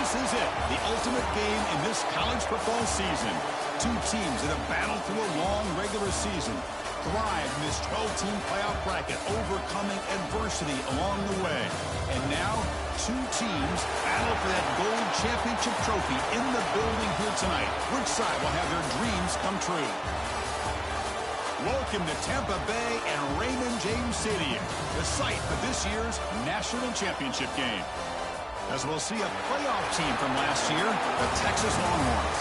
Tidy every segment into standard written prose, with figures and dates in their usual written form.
This is it, the ultimate game in this college football season. Two teams that have battled through a long regular season, thrive in this 12-team playoff bracket, overcoming adversity along the way. And now, two teams battle for that gold championship trophy in the building here tonight. Which side will have their dreams come true? Welcome to Tampa Bay and Raymond James Stadium, the site for this year's national championship game. As we'll see a playoff team from last year, the Texas Longhorns,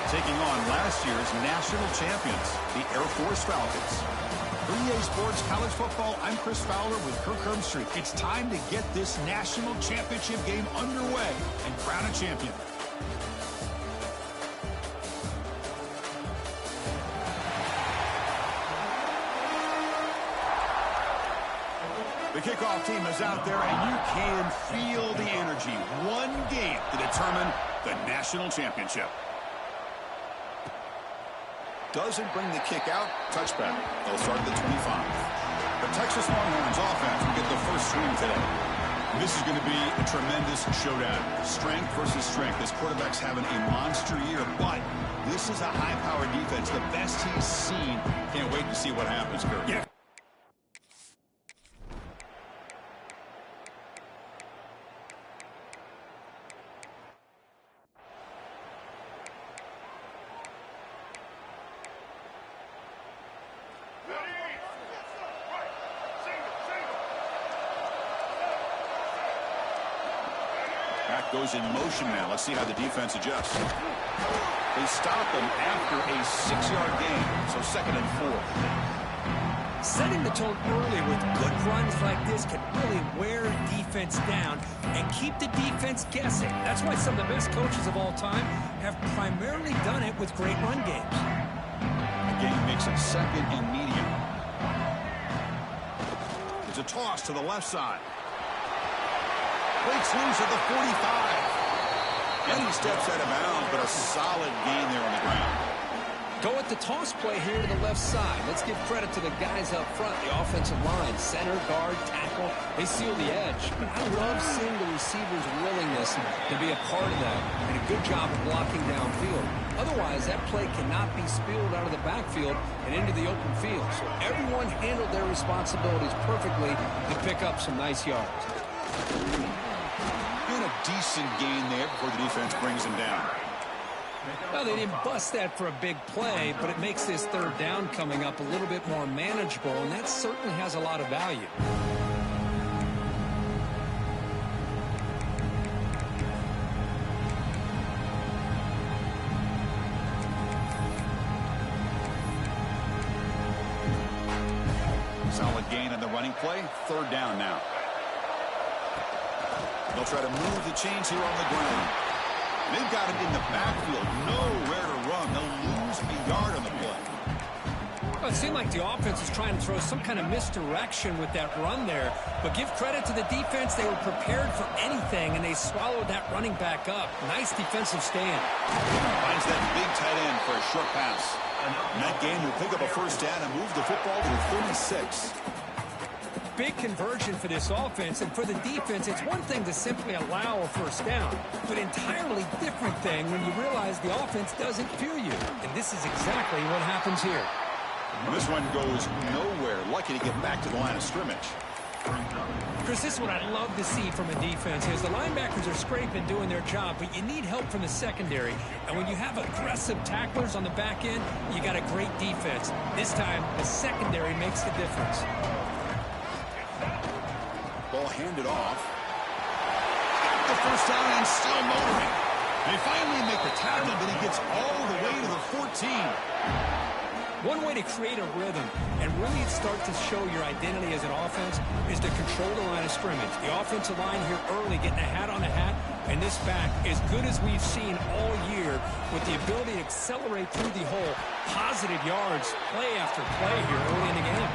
taking on last year's national champions, the Air Force Falcons. For EA Sports College Football, I'm Chris Fowler with Kirk Herbstreit. It's time to get this national championship game underway and crown a champion. The kickoff team is out there, and you can feel the energy. One game to determine the national championship. Doesn't bring the kick out. Touchback. They'll start at the 25. The Texas Longhorns offense will get the first swing today. This is going to be a tremendous showdown. Strength versus strength. This quarterback's having a monster year, but this is a high-powered defense. The best he's seen. Can't wait to see what happens, Kirk. Yeah. Goes in motion now. Let's see how the defense adjusts. They stop him after a 6-yard gain, so 2nd and 4. Setting the tone early with good runs like this can really wear defense down and keep the defense guessing. That's why some of the best coaches of all time have primarily done it with great run games. Again, makes it 2nd and medium. It's a toss to the left side. Breaks loose at the 45. And he steps out of bounds, but a solid gain there on the ground. Go at the toss play here to the left side. Let's give credit to the guys up front, the offensive line, center, guard, tackle. They seal the edge. But I love seeing the receiver's willingness to be a part of that and a good job of blocking downfield. Otherwise, that play cannot be spilled out of the backfield and into the open field. So everyone handled their responsibilities perfectly to pick up some nice yards. A decent gain there before the defense brings him down. Well, they didn't bust that for a big play, but it makes this 3rd down coming up a little bit more manageable, and that certainly has a lot of value. Solid gain on the running play. 3rd down now. They'll try to move the chains here on the ground. They've got him in the backfield. Nowhere to run. They'll lose a yard on the play. Well, it seemed like the offense was trying to throw some kind of misdirection with that run there. But give credit to the defense. They were prepared for anything, and they swallowed that running back up. Nice defensive stand. Finds that big tight end for a short pass. And that game will pick up a 1st down and move the football to the 36. Big conversion for this offense, and for the defense, it's one thing to simply allow a 1st down, but entirely different thing when you realize the offense doesn't fear you, and this is exactly what happens here. This one goes nowhere. Lucky to get back to the line of scrimmage. Chris, this is what I love to see from a defense is the linebackers are scraping, doing their job, but you need help from the secondary, and when you have aggressive tacklers on the back end, you got a great defense. This time, the secondary makes the difference. Ball handed off. Got the 1st down and still motoring. They finally make the tackle, but he gets all the way to the 14. One way to create a rhythm and really start to show your identity as an offense is to control the line of scrimmage. The offensive line here early getting a hat on a hat, and this back as good as we've seen all year with the ability to accelerate through the hole. Positive yards, play after play here early in the game.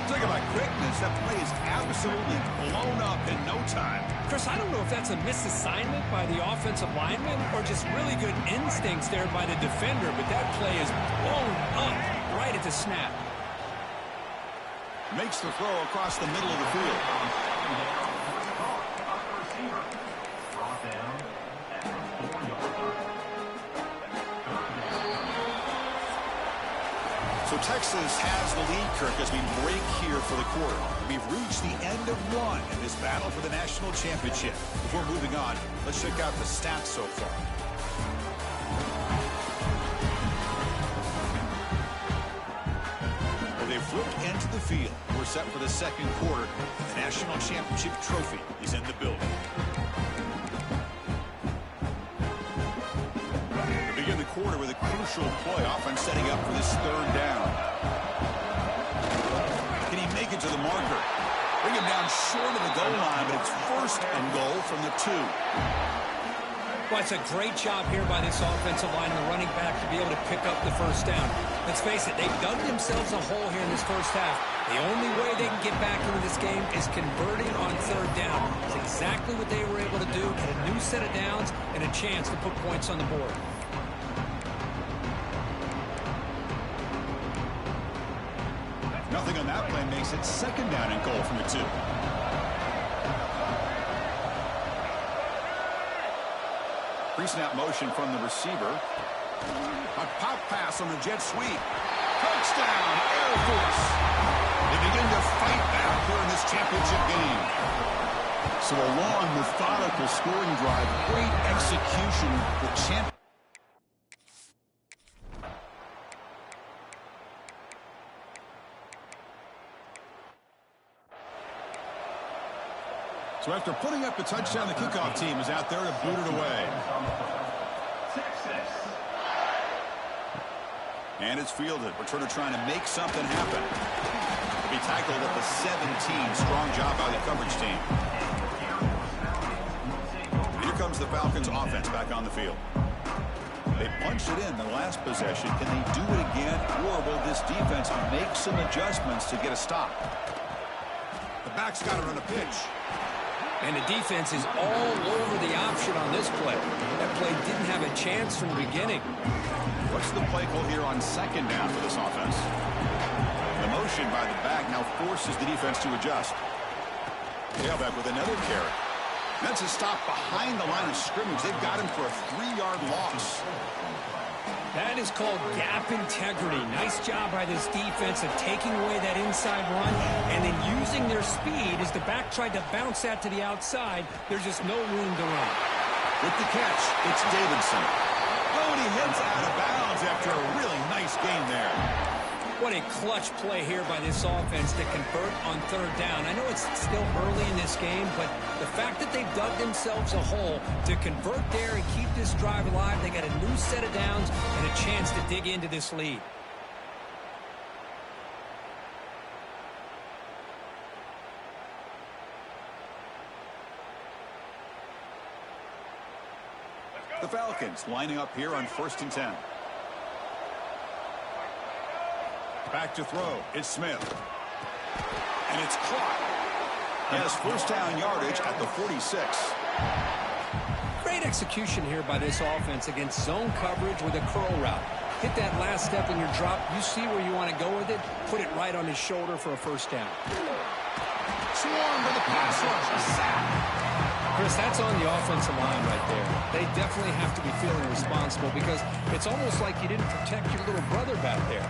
Talk about quickness. That play is absolutely blown up in no time. Chris, I don't know if that's a misassignment by the offensive lineman or just really good instincts there by the defender, but that play is blown up right at the snap. Makes the throw across the middle of the field. So Texas has the lead, Kirk, as we break here for the quarter. We've reached the end of one in this battle for the national championship. Before moving on, let's check out the stats so far. Well, they've flipped into the field. We're set for the second quarter. The national championship trophy is in the building. Begin the quarter with a crucial play offense setting up for this third down. Can he make it to the marker? Bring him down short of the goal line, but it's first and goal from the 2. Well, it's a great job here by this offensive line and the running back to be able to pick up the first down. Let's face it, they've dug themselves a hole here in this first half. The only way they can get back into this game is converting on third down. It's exactly what they were able to do. Get a new set of downs and a chance to put points on the board. Nothing on that play makes it second down and goal from the 2. Pre-snap motion from the receiver. A pop pass on the jet sweep. Touchdown, Air Force. They begin to fight back here in this championship game. So a long, methodical scoring drive. Great execution. The champ. So after putting up the touchdown, the kickoff team is out there to boot it away. And it's fielded. Returner trying to make something happen. To be tackled at the 17. Strong job by the coverage team. Here comes the Falcons offense back on the field. They punched it in the last possession. Can they do it again, or will this defense make some adjustments to get a stop? The back's got to run a pitch. And the defense is all over the option on this play. That play didn't have a chance from the beginning. What's the play call here on second down for this offense? The motion by the back now forces the defense to adjust. Tailback with another carry. That's a stop behind the line of scrimmage. They've got him for a 3-yard loss. That is called gap integrity. Nice job by this defense of taking away that inside run and then using their speed as the back tried to bounce that to the outside. There's just no room to run. With the catch, it's Davidson. Oh, and he heads out of bounds after a really nice game there. What a clutch play here by this offense to convert on third down. I know it's still early in this game, but the fact that they've dug themselves a hole to convert there and keep this drive alive, they got a new set of downs and a chance to dig into this lead. The Falcons lining up here on 1st and 10. Back to throw. It's Smith. And it's caught. He has first down yardage at the 46. Great execution here by this offense against zone coverage with a curl route. Hit that last step in your drop. You see where you want to go with it. Put it right on his shoulder for a first down. Swarm to the pass rush. A sack. Chris, that's on the offensive line right there. They definitely have to be feeling responsible because it's almost like you didn't protect your little brother back there.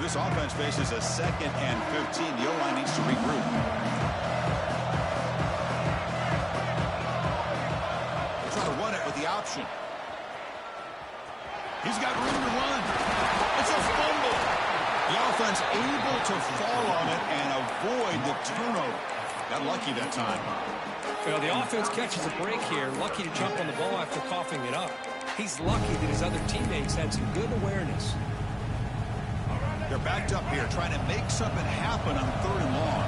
This offense faces a 2nd and 15. The O-line needs to regroup. They'll try to run it with the option. He's got room to run. It's a fumble. The offense able to fall on it and avoid the turnover. Got lucky that time. Well, the offense catches a break here. Lucky to jump on the ball after coughing it up. He's lucky that his other teammates had some good awareness. They're backed up here trying to make something happen on 3rd and long.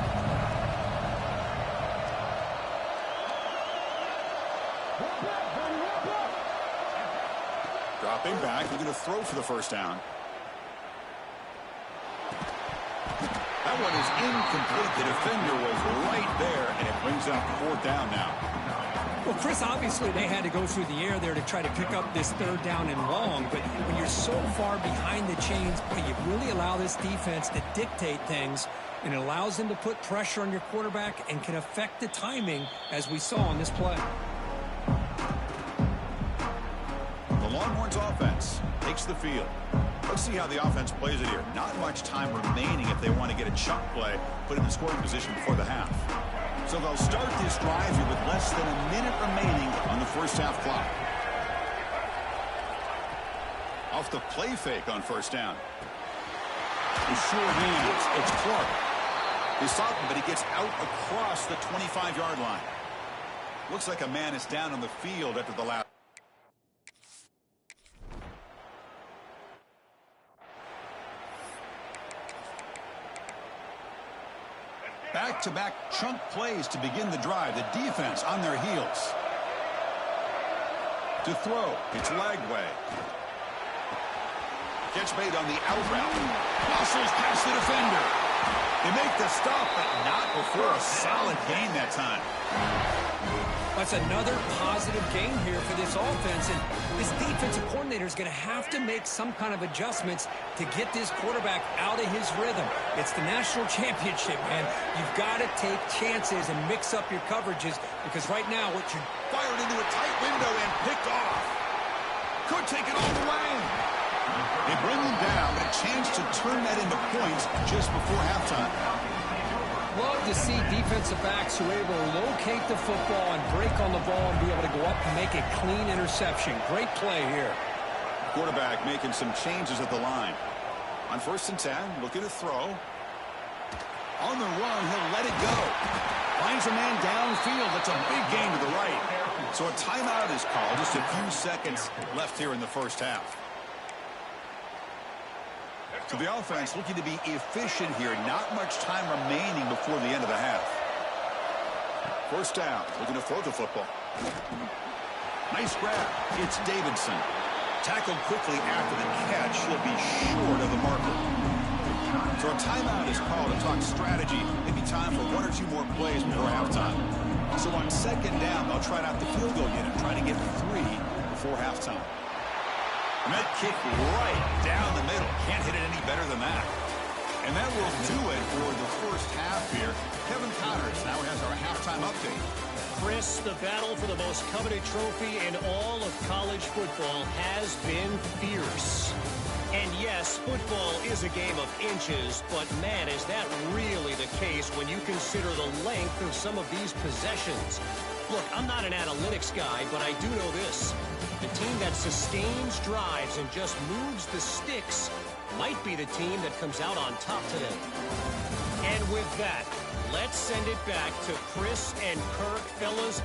Dropping back. They're going to throw for the first down. That one is incomplete. The defender was right there, and it brings up 4th down now. Well, Chris, obviously they had to go through the air there to try to pick up this 3rd down and long, but when you're so far behind the chains, you really allow this defense to dictate things, and it allows them to put pressure on your quarterback and can affect the timing, as we saw on this play. The Longhorns offense takes the field. Let's see how the offense plays it here. Not much time remaining if they want to get a chunk play put in the scoring position before the half. So they'll start this drive here with less than a minute remaining on the first half clock. Off the play fake on first down. The short hands. It's Clark. He stopped him, but he gets out across the 25-yard line. Looks like a man is down on the field after the last. Back-to-back chunk plays to begin the drive. The defense on their heels. To throw. It's Lagway. Catch made on the out route. Muscles past the defender. They make the stop, but not before a solid gain that time. That's another positive game here for this offense, and this defensive coordinator is going to have to make some kind of adjustments to get this quarterback out of his rhythm. It's the national championship, man. You've got to take chances and mix up your coverages, because right now what you're fired into a tight window and picked off. Could take it all the way. They bring him down, but a chance to turn that into points just before halftime. Love to see defensive backs who are able to locate the football and break on the ball and be able to go up and make a clean interception. Great play here. Quarterback making some changes at the line. On 1st and 10, looking to throw. On the run, he'll let it go. Finds a man downfield. That's a big gain to the right. So a timeout is called. Just a few seconds left here in the first half. So the offense looking to be efficient here. Not much time remaining before the end of the half. First down. Looking to throw the football. Nice grab. It's Davidson. Tackled quickly after the catch. He'll be short of the marker. So a timeout is called to talk strategy. Maybe time for 1 or 2 more plays before halftime. So on 2nd down, they'll try out the field goal unit, trying to get 3 before halftime. And that kick right down the middle. Can't hit it any better than that. And that will do it for the first half here. Kevin Connors now has our halftime update. Chris, the battle for the most coveted trophy in all of college football has been fierce. And yes, football is a game of inches, but man, is that really the case when you consider the length of some of these possessions. Look, I'm not an analytics guy, but I do know this. The team that sustains drives and just moves the sticks might be the team that comes out on top today. And with that, let's send it back to Chris and Kirk. Fellas,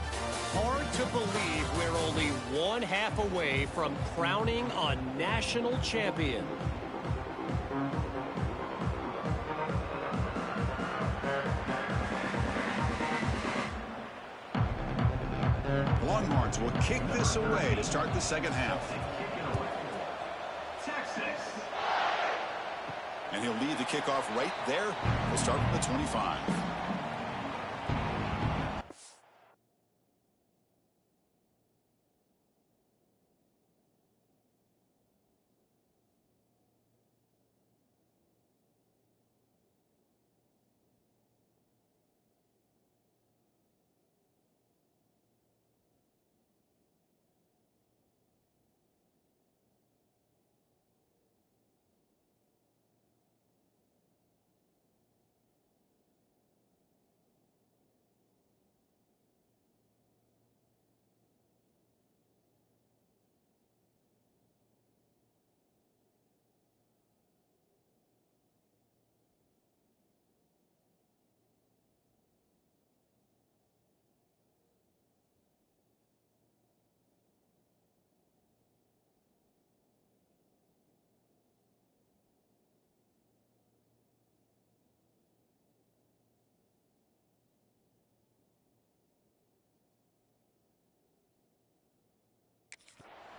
hard to believe we're only 1 half away from crowning a national champion. Longhorns will kick this away to start the second half. And he'll lead the kickoff right there. We'll start with the 25.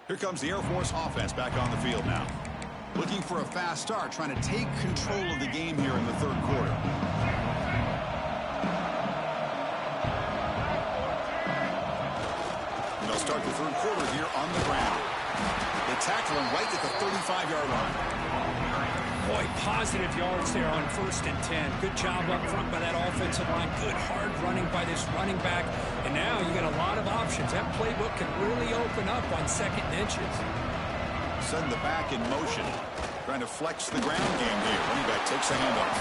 Here comes the Air Force offense back on the field now. Looking for a fast start, trying to take control of the game here in the 3rd quarter. And they'll start the 3rd quarter here on the ground. They tackle him right at the 35-yard line. Boy, positive yards there on 1st and 10. Good job up front by that offensive line. Good hard running by this running back. And now you got a lot of options. That playbook can really open up on 2nd and inches. Send the back in motion. Trying trying to flex the ground game here. Running back takes the handoff.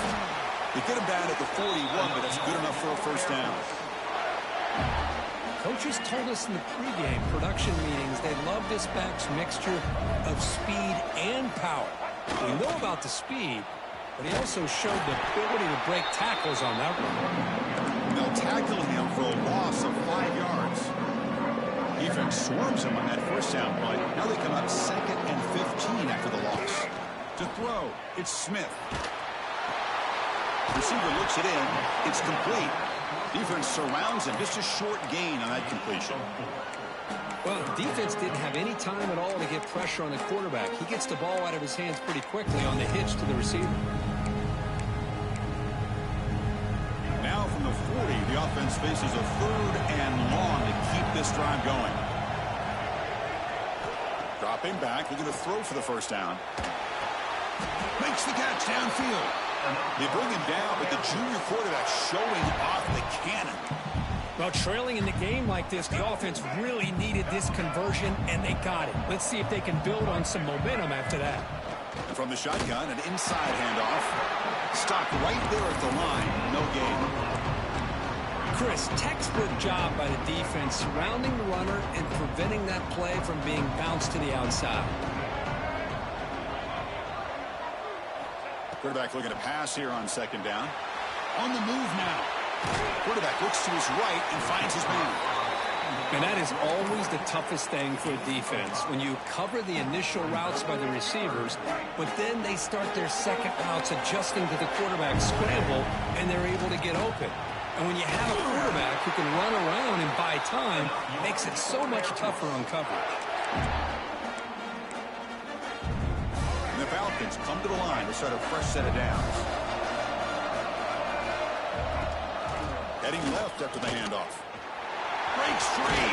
They get him down at the 41, but that's good enough for a first down. Coaches told us in the pregame production meetings they love this back's mixture of speed and power. We know about the speed, but he also showed the ability to break tackles on that run. They'll tackle him for a loss of 5 yards. Defense swarms him on that first down play. Now they come up 2nd and 15 after the loss. To throw, it's Smith. Receiver looks it in. It's complete. Defense surrounds him. Just a short gain on that completion. Well, defense didn't have any time at all to get pressure on the quarterback. He gets the ball out of his hands pretty quickly on the hitch to the receiver. Now from the 40, the offense faces a 3rd and long to keep this drive going. Dropping back, they're going to throw for the first down. Makes the catch downfield. They bring him down, but the junior quarterback showing off the cannon. Well, trailing in the game like this, the offense really needed this conversion, and they got it. Let's see if they can build on some momentum after that. From the shotgun, an inside handoff. Stopped right there at the line. No gain. Chris, textbook job by the defense surrounding the runner and preventing that play from being bounced to the outside. Quarterback looking to pass here on 2nd down. On the move now. Quarterback looks to his right and finds his man. And that is always the toughest thing for a defense, when you cover the initial routes by the receivers, but then they start their second routes adjusting to the quarterback's scramble, and they're able to get open. And when you have a quarterback who can run around and buy time, it makes it so much tougher on coverage. And the Falcons come to the line to start a fresh set of downs. Heading left after the handoff. Breaks free.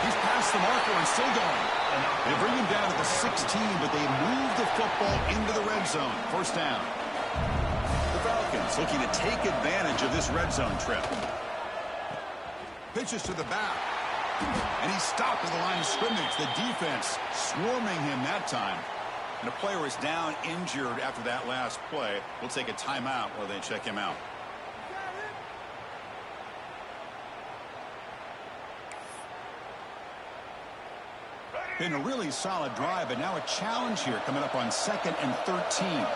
He's past the marker and still going. They bring him down to the 16, but they move the football into the red zone. First down. The Falcons looking to take advantage of this red zone trip. Pitches to the back. And he's stopped at the line of scrimmage. The defense swarming him that time. And a player is down injured after that last play. We'll take a timeout while they check him out. Been a really solid drive, but now a challenge here coming up on 2nd and 13.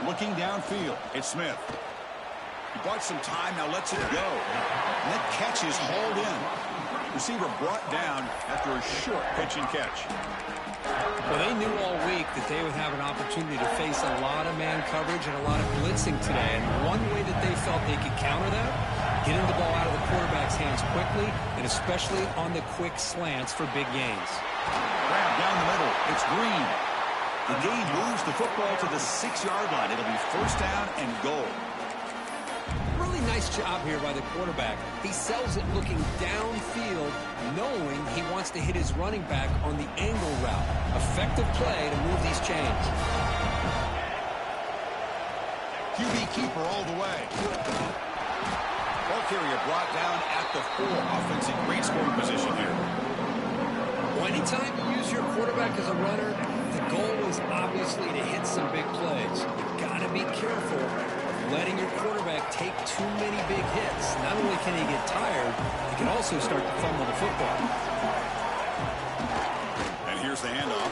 Looking downfield, it's Smith. He bought some time, now lets it go. And that catch is hauled in. Receiver brought down after a short pitch and catch. Well, they knew all week that they would have an opportunity to face a lot of man coverage and a lot of blitzing today. And one way that they felt they could counter that, getting the ball out of the quarterback's hands quickly, and especially on the quick slants for big gains. Grab down the middle. It's Green. The gain moves the football to the 6-yard line. It'll be first down and goal. Really nice job here by the quarterback. He sells it looking downfield, knowing he wants to hit his running back on the angle route. Effective play to move these chains. QB keeper all the way. Ball carrier brought down at the 4. Offense in great scoring position here. Well, anytime you use your quarterback as a runner, the goal is obviously to hit some big plays. You've got to be careful letting your quarterback take too many big hits. Not only can he get tired, he can also start to fumble the football. And here's the handoff.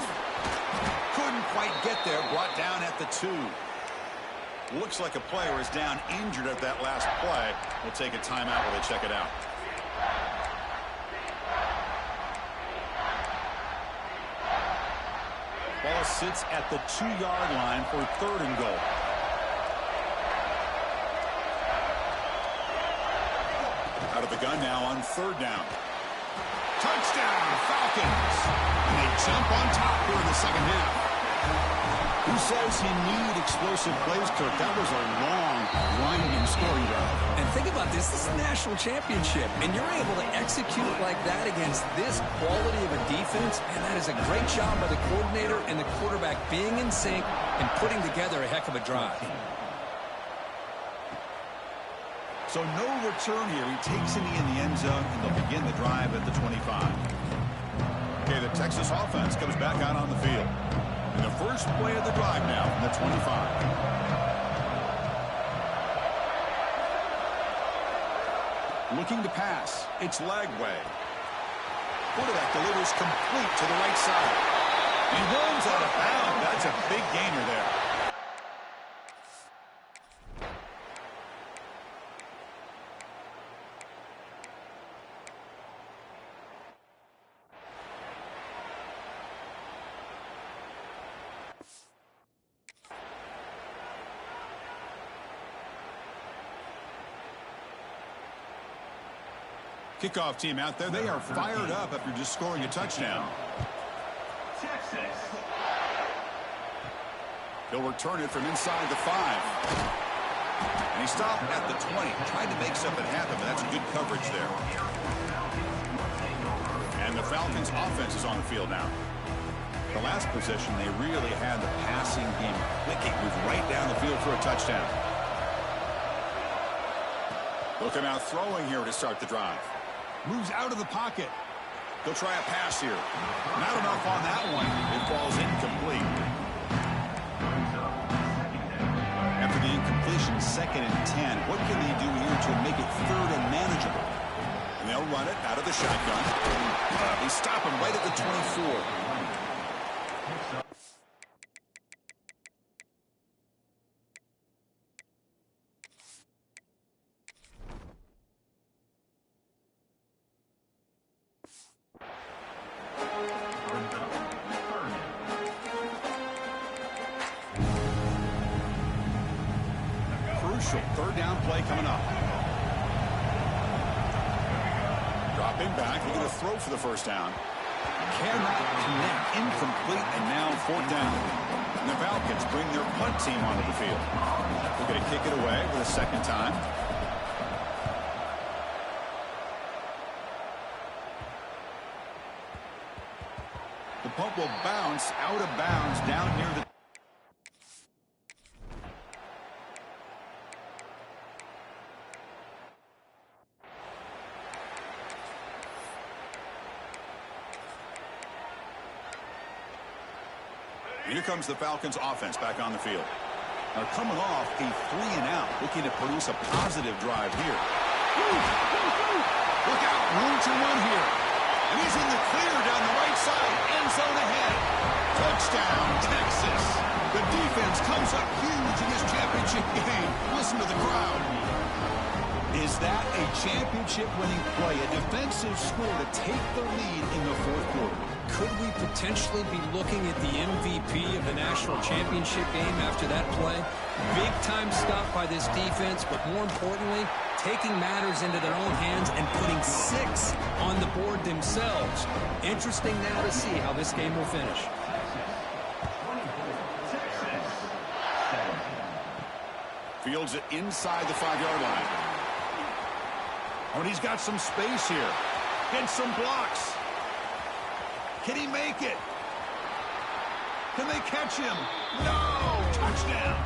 Couldn't quite get there. Brought down at the 2. Looks like a player is down injured at that last play. We'll take a timeout while they check it out. Ball sits at the 2-yard line for 3rd and goal. Out of the gun now on 3rd down. Touchdown, Falcons! And they jump on top here in the second half. Who says he need explosive plays, Kirk? That was a long, winding scoring drive. And think about this. This is a national championship, and you're able to execute like that against this quality of a defense, and that is a great job by the coordinator and the quarterback being in sync and putting together a heck of a drive. So no return here. He takes a knee in the end zone, and they'll begin the drive at the 25. Okay, the Texas offense comes back out on the field. And the first play of the drive now from the 25. Looking to pass. It's Lagway. Quarterback delivers complete to the right side. He runs out of bounds. That's a big gainer there. Kickoff team out there. They are fired up after just scoring a touchdown. Texas. He'll return it from inside the 5. And he stopped at the 20. Tried to make something happen, but that's good coverage there. And the Falcons offense is on the field now. The last possession, they really had the passing game clicking. Moved right down the field for a touchdown. Looking out throwing here to start the drive. Moves out of the pocket. He'll try a pass here. Not enough on that one. It falls incomplete. After the incompletion, 2nd and 10. What can they do here to make it 3rd and manageable? And they'll run it out of the shotgun. They stop him right at the 24. Crucial 3rd down play coming up. Dropping back, looking to throw for the first down. Cannot connect, incomplete, and now 4th down. And the Falcons bring their punt team onto the field. They're going to kick it away for the 2nd time. The punt will bounce out of bounds down near the... Here comes the Falcons offense back on the field. Now coming off a 3-and-out, looking to produce a positive drive here. Look out, room to run here. And he's in the clear down the right side, end zone ahead. Touchdown, Texas. The defense comes up huge in this championship game. Listen to the crowd. Is that a championship-winning play, a defensive score to take the lead in the 4th quarter? Could we potentially be looking at the MVP of the national championship game after that play? Big-time stop by this defense, but more importantly, taking matters into their own hands and putting 6 on the board themselves. Interesting now to see how this game will finish. Fields it inside the 5-yard line. Oh, and he's got some space here. Gets some blocks. Can he make it? Can they catch him? No! Touchdown!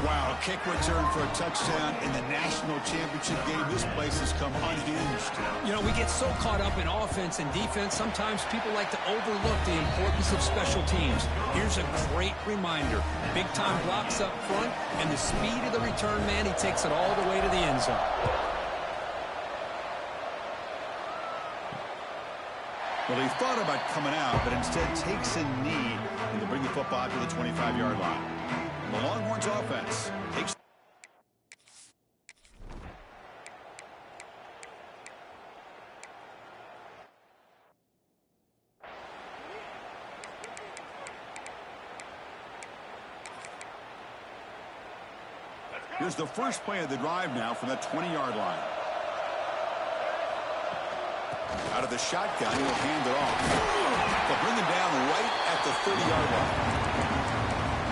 Wow, kick return for a touchdown in the national championship game. This place has come unhinged. You know, we get so caught up in offense and defense, sometimes people like to overlook the importance of special teams. Here's a great reminder. Big-time blocks up front, and the speed of the return man, he takes it all the way to the end zone. Well, he thought about coming out, but instead takes a knee and to bring the football to the 25-yard line. The Longhorns offense takes... Here's the first play of the drive now from the 20-yard line. Out of the shotgun, he'll hand it off. They'll bring him down right at the 30-yard line.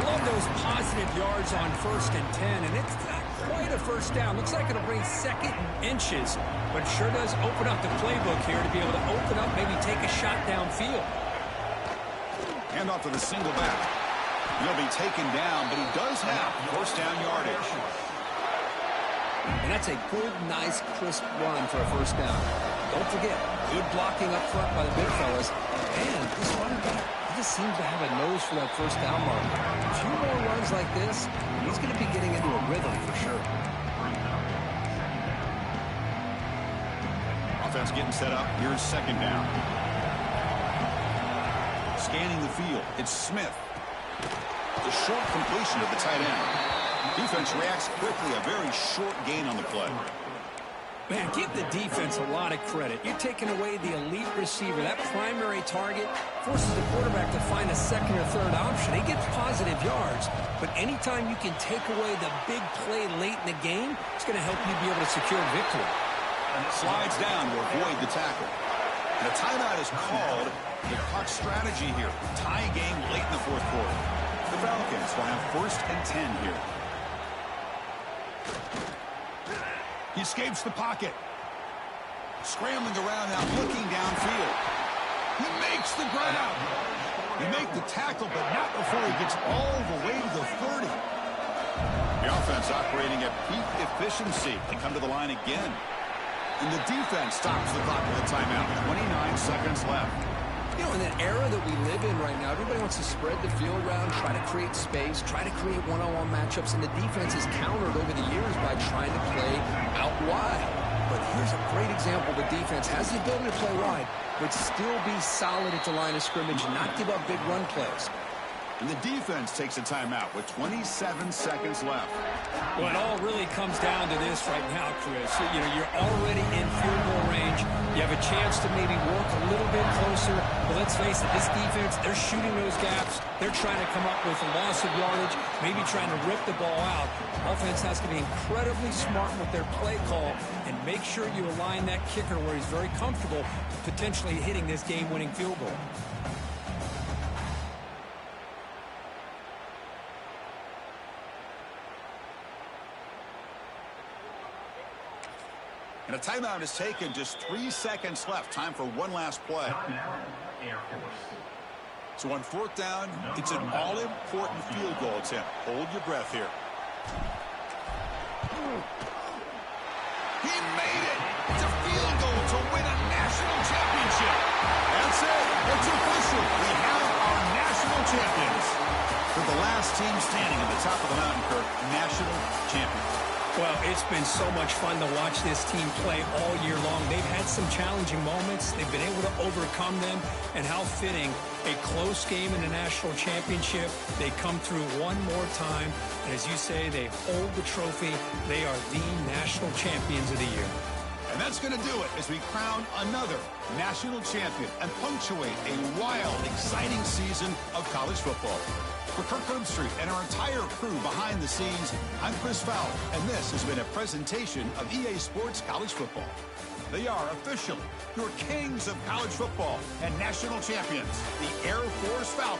Love those positive yards on 1st and 10, and it's not quite a first down. Looks like it'll bring 2nd inches, but it sure does open up the playbook here to be able to open up, maybe take a shot downfield. Hand off to the single back. He'll be taken down, but he does have first down yardage. And that's a good, nice, crisp run for a first down. Don't forget, good blocking up front by the big fellas. And this running back, he just seems to have a nose for that first down mark. A few more runs like this, he's going to be getting into a rhythm for sure. Offense getting set up. Here's second down. Scanning the field. It's Smith. The short completion of the tight end. Defense reacts quickly. A very short gain on the play. Man, give the defense a lot of credit. You're taking away the elite receiver. That primary target forces the quarterback to find a second or third option. He gets positive yards, but anytime you can take away the big play late in the game, it's going to help you be able to secure victory. Slides down to avoid the tackle. And a timeout is called. The clock strategy here. Tie game late in the fourth quarter. The Falcons will have 1st and 10 here. He escapes the pocket. Scrambling around now, looking downfield. He makes the grab. He makes the tackle, but not before he gets all the way to the 30. The offense operating at peak efficiency. They come to the line again. And the defense stops the clock with a timeout. 29 seconds left. You know, in that era that we live in right now, everybody wants to spread the field around, try to create space, try to create one-on-one matchups, and the defense has countered over the years by trying to play out wide. But here's a great example. The defense has the ability to play wide, but still be solid at the line of scrimmage and not give up big run plays. And the defense takes a timeout with 27 seconds left. Well, it all really comes down to this right now, Chris. You know, you're already in field goal range. You have a chance to maybe work a little bit closer. But let's face it, this defense, they're shooting those gaps. They're trying to come up with a loss of yardage, maybe trying to rip the ball out. Offense has to be incredibly smart with their play call and make sure you align that kicker where he's very comfortable potentially hitting this game-winning field goal. And a timeout is taken. Just 3 seconds left. Time for one last play. So on 4th down, it's an all-important field goal attempt. Hold your breath here. He made it. It's a field goal to win a national championship. That's it. It's official. We have our national champions. For the last team standing at the top of the mountain, Kirk, national champions. Well, it's been so much fun to watch this team play all year long. They've had some challenging moments. They've been able to overcome them. And how fitting, a close game in the national championship. They come through one more time. And as you say, they hold the trophy. They are the national champions of the year. And that's going to do it as we crown another national champion and punctuate a wild, exciting season of college football. For Kirk Herbstreit and our entire crew behind the scenes, I'm Chris Fowler, and this has been a presentation of EA Sports College Football. They are officially your kings of college football and national champions, the Air Force Falcons.